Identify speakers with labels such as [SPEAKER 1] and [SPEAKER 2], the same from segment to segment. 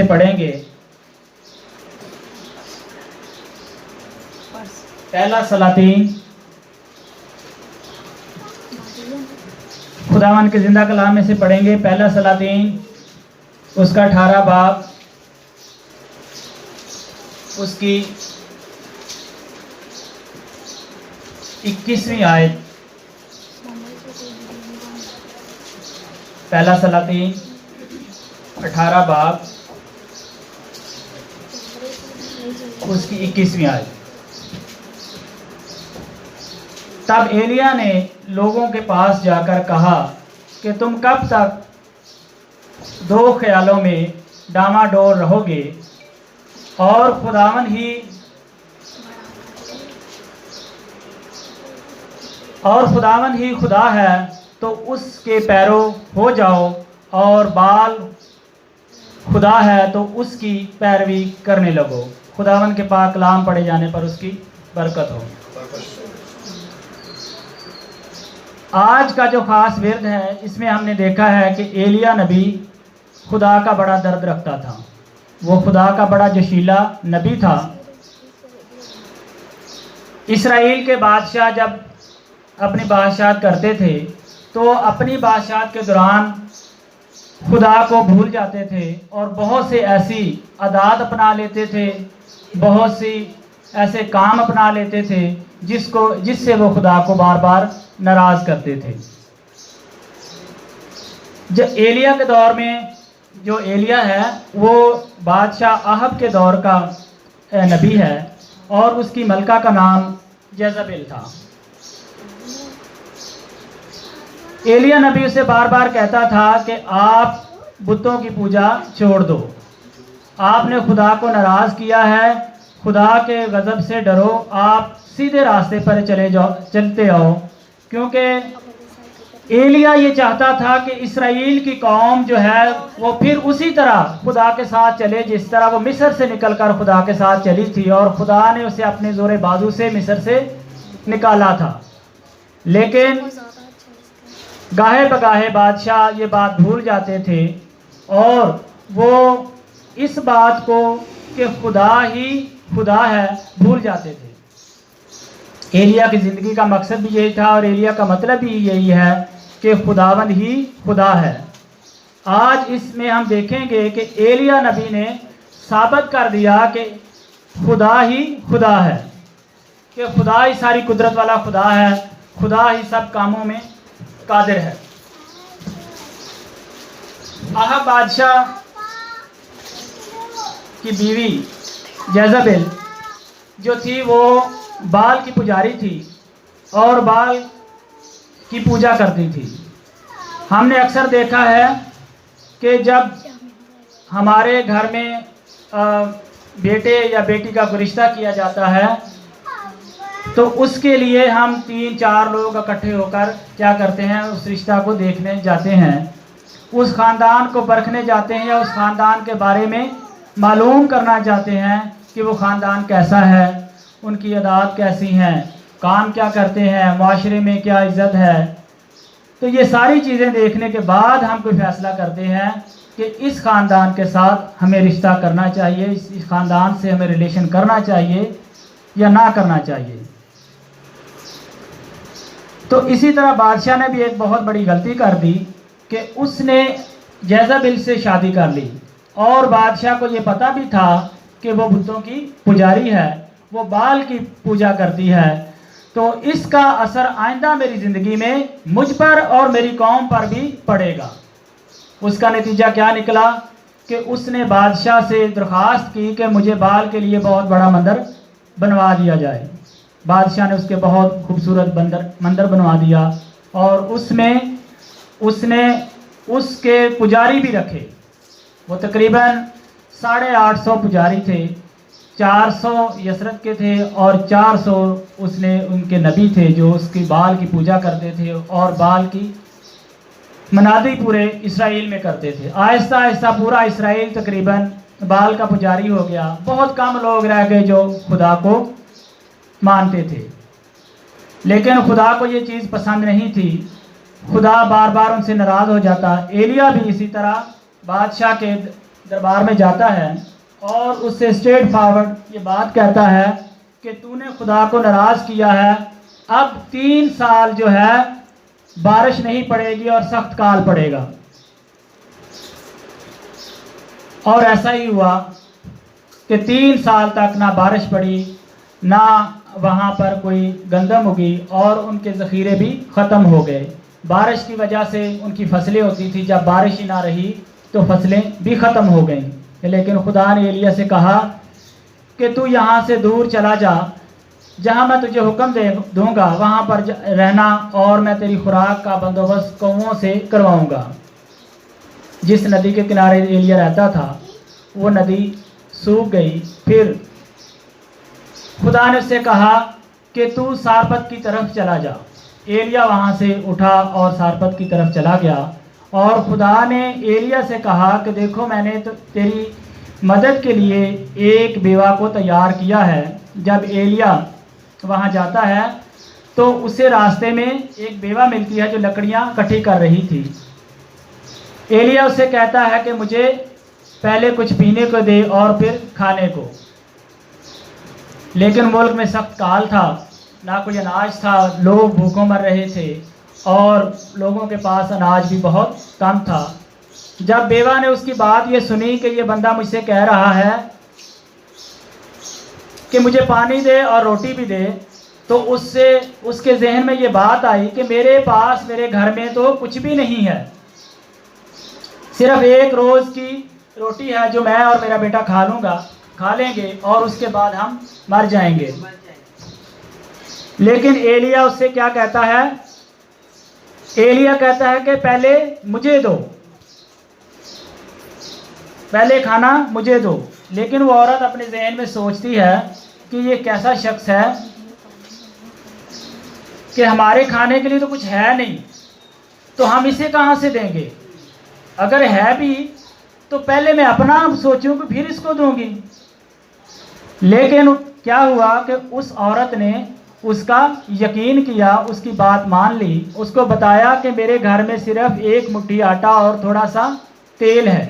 [SPEAKER 1] سے پڑھیں گے پہلا سلاطین، خداوند کے زندہ کلام میں سے پڑھیں گے پہلا سلاطین اس کا 18 باب اس کی 21ویں آیت۔ پہلا سلاطین 18 باب اس کی 21ویں آیت۔ تب ایلیا نے لوگوں کے پاس جا کر کہا کہ تم کب تک دو خیالوں میں ڈاما ڈول رہو گے؟ اور خداوند ہی خدا ہے تو اس کے پیرو ہو جاؤ، اور بال خدا ہے تو اس کی پیروی کرنے لگو۔ خداوند کے پاک کلام پڑھے جانے پر اس کی برکت ہو۔ آج کا جو خاص ورد ہے اس میں ہم نے دیکھا ہے کہ ایلیا نبی خدا کا بڑا درد رکھتا تھا، وہ خدا کا بڑا جوشیلا نبی تھا۔ اسرائیل کے بادشاہ جب اپنی بادشاہت کرتے تھے تو اپنی بادشاہت کے دوران خدا کو بھول جاتے تھے اور بہت سے ایسی عادات اپنا لیتے تھے، بہت سی ایسے کام اپنا لیتے تھے جس سے وہ خدا کو بار بار ناراض کرتے تھے۔ جو ایلیا کے دور میں جو ایلیا ہے وہ بادشاہ احب کے دور کا نبی ہے، اور اس کی ملکہ کا نام جیزبیل تھا۔ ایلیا نبی اسے بار بار کہتا تھا کہ آپ بتوں کی پوجا چھوڑ دو، آپ نے خدا کو ناراض کیا ہے، خدا کے غضب سے ڈرو، آپ سیدھے راستے پر چلتے آؤ۔ کیونکہ ایلیا یہ چاہتا تھا کہ اسرائیل کی قوم جو ہے وہ پھر اسی طرح خدا کے ساتھ چلے جس طرح وہ مصر سے نکل کر خدا کے ساتھ چلی تھی، اور خدا نے اسے اپنے زور بازو سے مصر سے نکالا تھا۔ لیکن گاہے بگاہے بادشاہ یہ بات بھول جاتے تھے اور وہ اس بات کو کہ خدا ہی خدا ہے بھول جاتے تھے۔ ایلیا کی زندگی کا مقصد بھی یہی تھا، اور ایلیا کا مطلب بھی یہی ہے کہ خداوند ہی خدا ہے۔ آج اس میں ہم دیکھیں گے کہ ایلیا نبی نے ثابت کر دیا کہ خدا ہی خدا ہے، کہ خدا ہی ساری قدرت والا خدا ہے، خدا ہی سب کاموں میں قادر ہے۔ احب بادشاہ کی بیوی جیزبیل جو تھی وہ بال کی پجاری تھی اور بال کی پوجا کرتی تھی۔ ہم نے اکثر دیکھا ہے کہ جب ہمارے گھر میں بیٹے یا بیٹی کا رشتہ کیا جاتا ہے تو اس کے لیے ہم 3-4 لوگ اکٹھے ہو کر کیا کرتے ہیں، اس رشتہ کو دیکھنے جاتے ہیں، اس خاندان کو پرکھنے جاتے ہیں، یا اس خاندان کے بارے میں معلوم کرنا چاہتے ہیں کہ وہ خاندان کیسا ہے، ان کی عادات کیسی ہیں، کام کیا کرتے ہیں، معاشرے میں کیا عزت ہے۔ تو یہ ساری چیزیں دیکھنے کے بعد ہم کوئی فیصلہ کرتے ہیں کہ اس خاندان کے ساتھ ہمیں رشتہ کرنا چاہیے، اس خاندان سے ہمیں ریلیشن کرنا چاہیے یا نہ کرنا چاہیے۔ تو اسی طرح بادشاہ نے بھی ایک بہت بڑی غلطی کر دی کہ اس نے جیزبیل سے شادی کر لی، اور بادشاہ کو یہ پتہ بھی تھا کہ وہ بتوں کی پجاری ہے، وہ بال کی پوجا کرتی ہے، تو اس کا اثر آئندہ میری زندگی میں مجھ پر اور میری قوم پر بھی پڑے گا۔ اس کا نتیجہ کیا نکلا کہ اس نے بادشاہ سے درخواست کی کہ مجھے بال کے لیے بہت بڑا مندر بنوا دیا جائے۔ بادشاہ نے اس کے بہت خوبصورت مندر بنوا دیا، اور اس میں اس نے اس کے پجاری بھی رکھے۔ وہ تقریباً 850 پجاری تھے، 400 یسرت کے تھے اور 400 اس نے ان کے نبی تھے جو اس کی بال کی پوجا کرتے تھے اور بال کی منادی پورے اسرائیل میں کرتے تھے۔ آہستہ آہستہ پورا اسرائیل تقریباً بال کا پجاری ہو گیا، بہت کم لوگ رہ گئے جو خدا کو مانتے تھے۔ لیکن خدا کو یہ چیز پسند نہیں تھی، خدا بار بار ان سے ناراض ہو جاتا۔ ایلیا بھی اسی طرح بادشاہ کے دربار میں جاتا ہے اور اس سے اسٹریٹ فارورڈ یہ بات کہتا ہے کہ تو نے خدا کو ناراض کیا ہے، اب 3 سال جو ہے بارش نہیں پڑے گی اور سخت کال پڑے گا۔ اور ایسا ہی ہوا کہ 3 سال تک نہ بارش پڑی، نہ وہاں پر کوئی گندم اگی، اور ان کے ذخیرے بھی ختم ہو گئے۔ بارش کی وجہ سے ان کی فصلیں ہوتی تھی، جب بارش ہی نہ رہی تو فصلیں بھی ختم ہو گئیں۔ لیکن خدا نے ایلیا سے کہا کہ تو یہاں سے دور چلا جا، جہاں میں تجھے حکم دوں گا وہاں پر رہنا، اور میں تیری خوراک کا بندوبست کنوؤں سے کرواؤں گا۔ جس ندی کے کنارے ایلیا رہتا تھا وہ ندی سوکھ گئی۔ پھر خدا نے اس سے کہا کہ تو سارپت کی طرف چلا جا۔ ایلیا وہاں سے اٹھا اور سارپت کی طرف چلا گیا، اور خدا نے ایلیا سے کہا کہ دیکھو میں نے تو تیری مدد کے لیے ایک بیوہ کو تیار کیا ہے۔ جب ایلیا وہاں جاتا ہے تو اسے راستے میں ایک بیوہ ملتی ہے جو لکڑیاں اکٹھی کر رہی تھی۔ ایلیا اسے کہتا ہے کہ مجھے پہلے کچھ پینے کو دے اور پھر کھانے کو، لیکن ملک میں سخت کال تھا، نہ کوئی اناج تھا، لوگ بھوکوں مر رہے تھے اور لوگوں کے پاس اناج بھی بہت کم تھا۔ جب بیوہ نے اس کی بات یہ سنی کہ یہ بندہ مجھ سے کہہ رہا ہے کہ مجھے پانی دے اور روٹی بھی دے، تو اس کے ذہن میں یہ بات آئی کہ میرے پاس میرے گھر میں تو کچھ بھی نہیں ہے، صرف 1 روز کی روٹی ہے جو میں اور میرا بیٹا کھا لیں گے اور اس کے بعد ہم مر جائیں گے۔ لیکن ایلیا اس سے کیا کہتا ہے؟ ایلیا کہتا ہے کہ پہلے مجھے دو، پہلے کھانا مجھے دو۔ لیکن وہ عورت اپنے ذہن میں سوچتی ہے کہ یہ کیسا شخص ہے کہ ہمارے کھانے کے لیے تو کچھ ہے نہیں، تو ہم اسے کہاں سے دیں گے؟ اگر ہے بھی تو پہلے میں اپنا سوچوں کہ پھر اس کو دوں گی۔ لیکن کیا ہوا کہ اس عورت نے اس کا یقین کیا، اس کی بات مان لی، اس کو بتایا کہ میرے گھر میں صرف 1 مٹھی آٹا اور تھوڑا سا تیل ہے،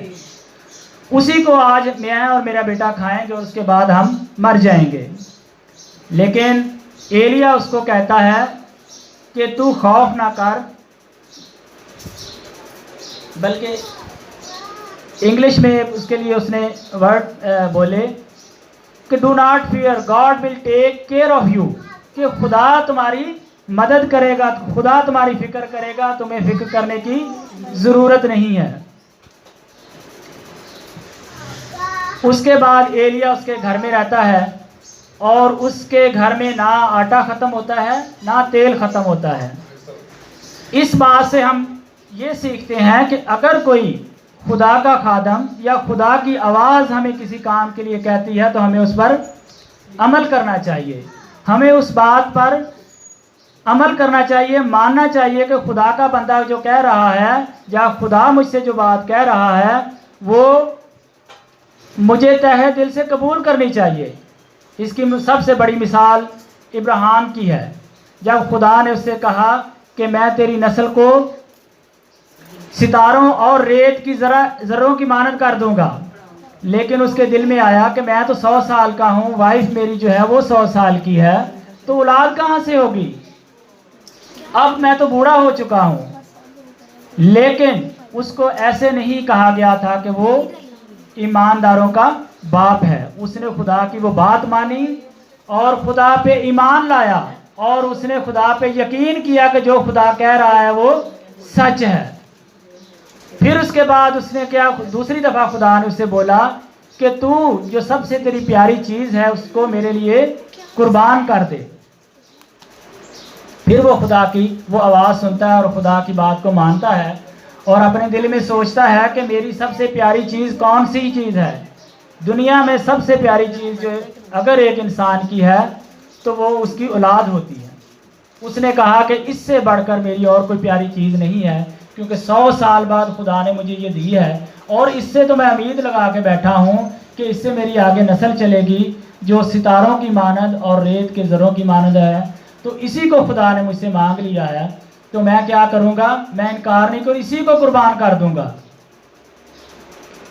[SPEAKER 1] اسی کو آج میں اور میرا بیٹا کھائیں گے، اس کے بعد ہم مر جائیں گے۔ لیکن ایلیا اس کو کہتا ہے کہ تو خوف نہ کر، بلکہ انگلش میں اس کے لیے اس نے ورڈ بولے کہ do not fear, God will take care of you, کہ خدا تمہاری مدد کرے گا، خدا تمہاری فکر کرے گا، تمہیں فکر کرنے کی ضرورت نہیں ہے۔ اس کے بعد ایلیا اس کے گھر میں رہتا ہے، اور اس کے گھر میں نہ آٹا ختم ہوتا ہے نہ تیل ختم ہوتا ہے۔ اس بات سے ہم یہ سیکھتے ہیں کہ اگر کوئی خدا کا خادم یا خدا کی آواز ہمیں کسی کام کے لیے کہتی ہے تو ہمیں اس پر عمل کرنا چاہیے، ہمیں اس بات پر عمل کرنا چاہیے، ماننا چاہیے کہ خدا کا بندہ جو کہہ رہا ہے یا خدا مجھ سے جو بات کہہ رہا ہے وہ مجھے تہہ دل سے قبول کرنی چاہیے۔ اس کی سب سے بڑی مثال ابراہیم کی ہے، جب خدا نے اس سے کہا کہ میں تیری نسل کو ستاروں اور ریت کی ذروں کی مانند کر دوں گا، لیکن اس کے دل میں آیا کہ میں تو 100 سال کا ہوں، وائف میری جو ہے وہ 100 سال کی ہے، تو اولاد کہاں سے ہوگی؟ اب میں تو بوڑھا ہو چکا ہوں۔ لیکن اس کو ایسے نہیں کہا گیا تھا کہ وہ ایمانداروں کا باپ ہے، اس نے خدا کی وہ بات مانی اور خدا پہ ایمان لایا، اور اس نے خدا پہ یقین کیا کہ جو خدا کہہ رہا ہے وہ سچ ہے۔ پھر اس کے بعد اس نے کیا، دوسری دفعہ خدا نے اس سے بولا کہ تو جو سب سے تیری پیاری چیز ہے اس کو میرے لیے قربان کر دے۔ پھر وہ خدا کی وہ آواز سنتا ہے اور خدا کی بات کو مانتا ہے، اور اپنے دل میں سوچتا ہے کہ میری سب سے پیاری چیز کون سی چیز ہے؟ دنیا میں سب سے پیاری چیز جو اگر ایک انسان کی ہے تو وہ اس کی اولاد ہوتی ہے۔ اس نے کہا کہ اس سے بڑھ کر میری اور کوئی پیاری چیز نہیں ہے، کیونکہ 100 سال بعد خدا نے مجھے یہ دی ہے، اور اس سے تو میں امید لگا کے بیٹھا ہوں کہ اس سے میری آگے نسل چلے گی جو ستاروں کی مانند اور ریت کے ذروں کی مانند ہے۔ تو اسی کو خدا نے مجھ سے مانگ لیا ہے، تو میں کیا کروں گا؟ میں انکار نہیں کروں، اسی کو قربان کر دوں گا۔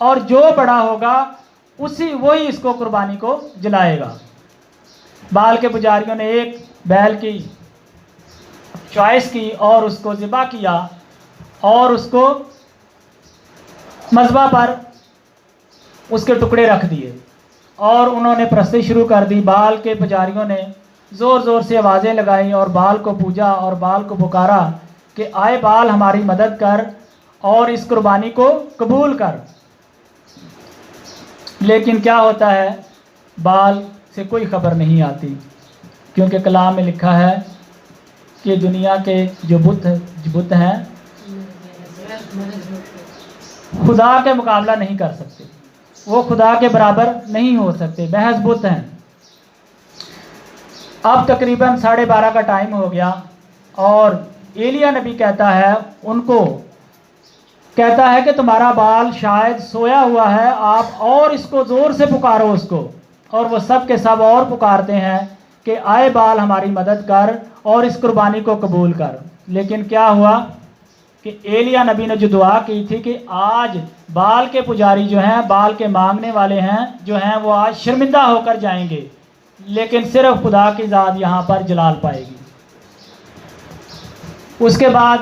[SPEAKER 1] اور جو بڑا ہوگا وہی اس کو قربانی کو جلائے گا۔ بال کے پجاریوں نے ایک بیل کی چوائس کی اور اس کو ذبح کیا اور اس کو مذبح پر اس کے ٹکڑے رکھ دیے اور انہوں نے پرستی شروع کر دی۔ بال کے پجاریوں نے زور زور سے آوازیں لگائیں اور بال کو پوجا اور بال کو پکارا کہ آئے بال ہماری مدد کر اور اس قربانی کو قبول کر۔ لیکن کیا ہوتا ہے، بال سے کوئی خبر نہیں آتی، کیونکہ کلام میں لکھا ہے کہ دنیا کے جو بت ہیں خدا کے مقابلہ نہیں کر سکتے، وہ خدا کے برابر نہیں ہو سکتے، محض بت ہیں۔ اب تقریباً 12:30 کا ٹائم ہو گیا اور ایلیا نبی کہتا ہے ان کو، کہتا ہے کہ تمہارا بال شاید سویا ہوا ہے، آپ اور اس کو زور سے پکارو اس کو۔ اور وہ سب کے سب اور پکارتے ہیں کہ آئے بال ہماری مدد کر اور اس قربانی کو قبول کر۔ لیکن کیا ہوا کہ ایلیا نبی نے جو دعا کی تھی کہ آج بال کے پجاری جو ہیں، بال کے مانگنے والے ہیں جو ہیں، وہ آج شرمندہ ہو کر جائیں گے، لیکن صرف خدا کی ذات یہاں پر جلال پائے گی۔ اس کے بعد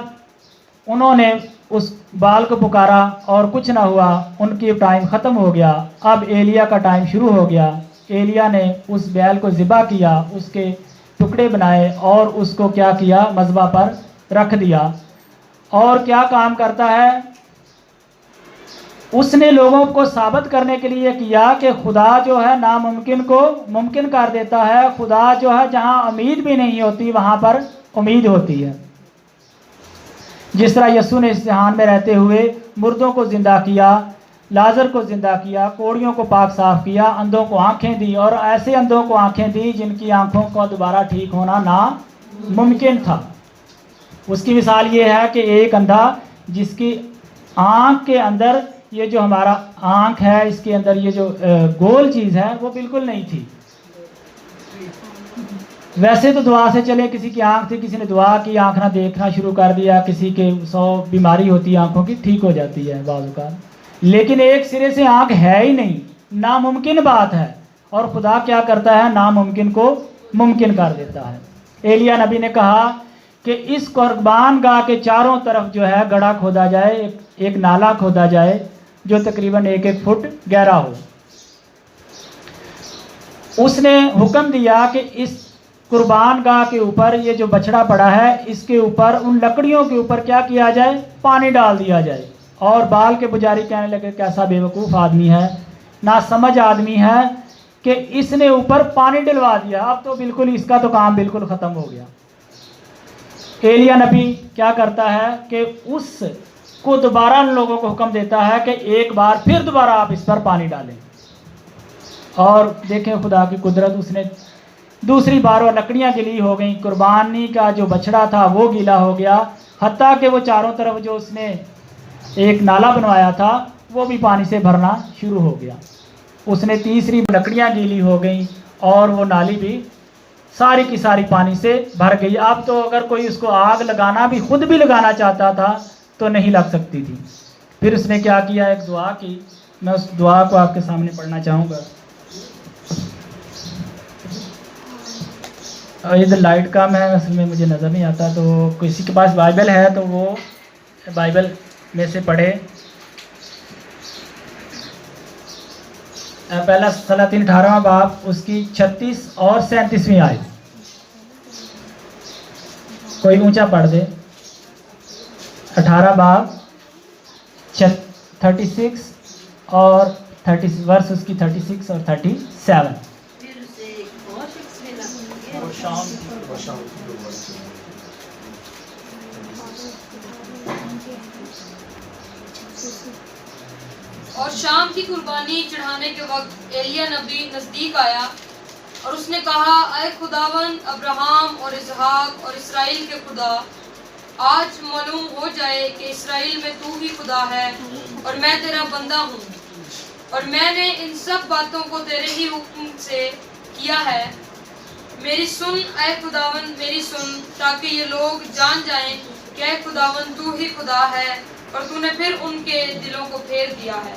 [SPEAKER 1] انہوں نے اس بال کو پکارا اور کچھ نہ ہوا، ان کی ٹائم ختم ہو گیا۔ اب ایلیا کا ٹائم شروع ہو گیا۔ ایلیا نے اس بیل کو ذبح کیا، اس کے ٹکڑے بنائے اور اس کو کیا کیا، مذبح پر رکھ دیا۔ اور کیا کام کرتا ہے، اس نے لوگوں کو ثابت کرنے کے لیے کیا کہ خدا جو ہے ناممکن کو ممکن کر دیتا ہے، خدا جو ہے جہاں امید بھی نہیں ہوتی وہاں پر امید ہوتی ہے۔ جس طرح یسوع نے اس جہان میں رہتے ہوئے مردوں کو زندہ کیا، لازر کو زندہ کیا، کوڑیوں کو پاک صاف کیا، اندھوں کو آنکھیں دی، اور ایسے اندھوں کو آنکھیں دی جن کی آنکھوں کو دوبارہ ٹھیک ہونا ناممکن تھا۔ اس کی مثال یہ ہے کہ ایک اندھا جس کی آنکھ کے اندر، یہ جو ہمارا آنکھ ہے اس کے اندر یہ جو گول چیز ہے وہ بالکل نہیں تھی۔ ویسے تو دعا سے چلے، کسی کی آنکھ تھی، کسی نے دعا کی، آنکھ نہ دیکھنا شروع کر دیا، کسی کے 100 بیماری ہوتی ہے آنکھوں کی، ٹھیک ہو جاتی ہے بعض اوقات، لیکن ایک سرے سے آنکھ ہے ہی نہیں، ناممکن بات ہے۔ اور خدا کیا کرتا ہے، ناممکن کو ممکن کر دیتا ہے۔ ایلیا نبی نے کہا کہ اس قربان گاہ کے چاروں طرف جو ہے گڑھا کھودا جائے، ایک نالا کھودا جائے جو تقریباً 1 فٹ گہرا ہو۔ اس نے حکم دیا کہ اس قربان گاہ کے اوپر یہ جو بچڑا پڑا ہے اس کے اوپر، ان لکڑیوں کے اوپر کیا کیا جائے، پانی ڈال دیا جائے۔ اور بال کے پجاری کہنے لگے کیسا بے وقوف آدمی ہے، ناسمجھ آدمی ہے کہ اس نے اوپر پانی ڈلوا دیا، اب تو بالکل اس کا تو کام بالکل ختم ہو گیا۔ ایلیا نبی کیا کرتا ہے کہ اس کو دوبارہ ان لوگوں کو حکم دیتا ہے کہ ایک بار پھر دوبارہ آپ اس پر پانی ڈالیں۔ اور دیکھیں خدا کی قدرت، اس نے دوسری بار وہ لکڑیاں گیلی ہو گئیں، قربانی کا جو بچڑا تھا وہ گیلا ہو گیا، حتیٰ کہ وہ چاروں طرف جو اس نے ایک نالا بنوایا تھا وہ بھی پانی سے بھرنا شروع ہو گیا۔ اس نے تیسری لکڑیاں گیلی ہو گئیں اور وہ نالی بھی ساری کی ساری پانی سے بھر گئی۔ اب تو اگر کوئی اس کو آگ لگانا بھی، خود بھی لگانا چاہتا تھا تو نہیں لگ سکتی تھی۔ پھر اس نے کیا کیا، ایک دعا کی، میں اس دعا کو آپ کے سامنے پڑھنا چاہوں گا۔ ادھر لائٹ کم ہے، اصل میں مجھے نظر نہیں آتا، تو کسی کے پاس بائبل ہے تو وہ بائبل میں سے پڑھے۔ پہلا سلاطین 18واں باب، اس کی 36 اور 37ویں آیت، کوئی اونچا پڑھ دے۔ 18 باب 36 اور 30 ورس، اس کی 36 اور 37۔
[SPEAKER 2] اور شام کی قربانی چڑھانے کے وقت ایلیا نبی نزدیک آیا اور اس نے کہا، اے خداوند ابراہیم اور اسحاق اور اسرائیل کے خدا، آج معلوم ہو جائے کہ اسرائیل میں تو ہی خدا ہے اور میں تیرا بندہ ہوں، اور میں نے ان سب باتوں کو تیرے ہی حکم سے کیا ہے۔ میری سن اے خداوند، میری سن، تاکہ یہ لوگ جان جائیں کہ اے خداوند تو ہی خدا ہے اور تو نے پھر ان کے دلوں کو پھیر دیا ہے۔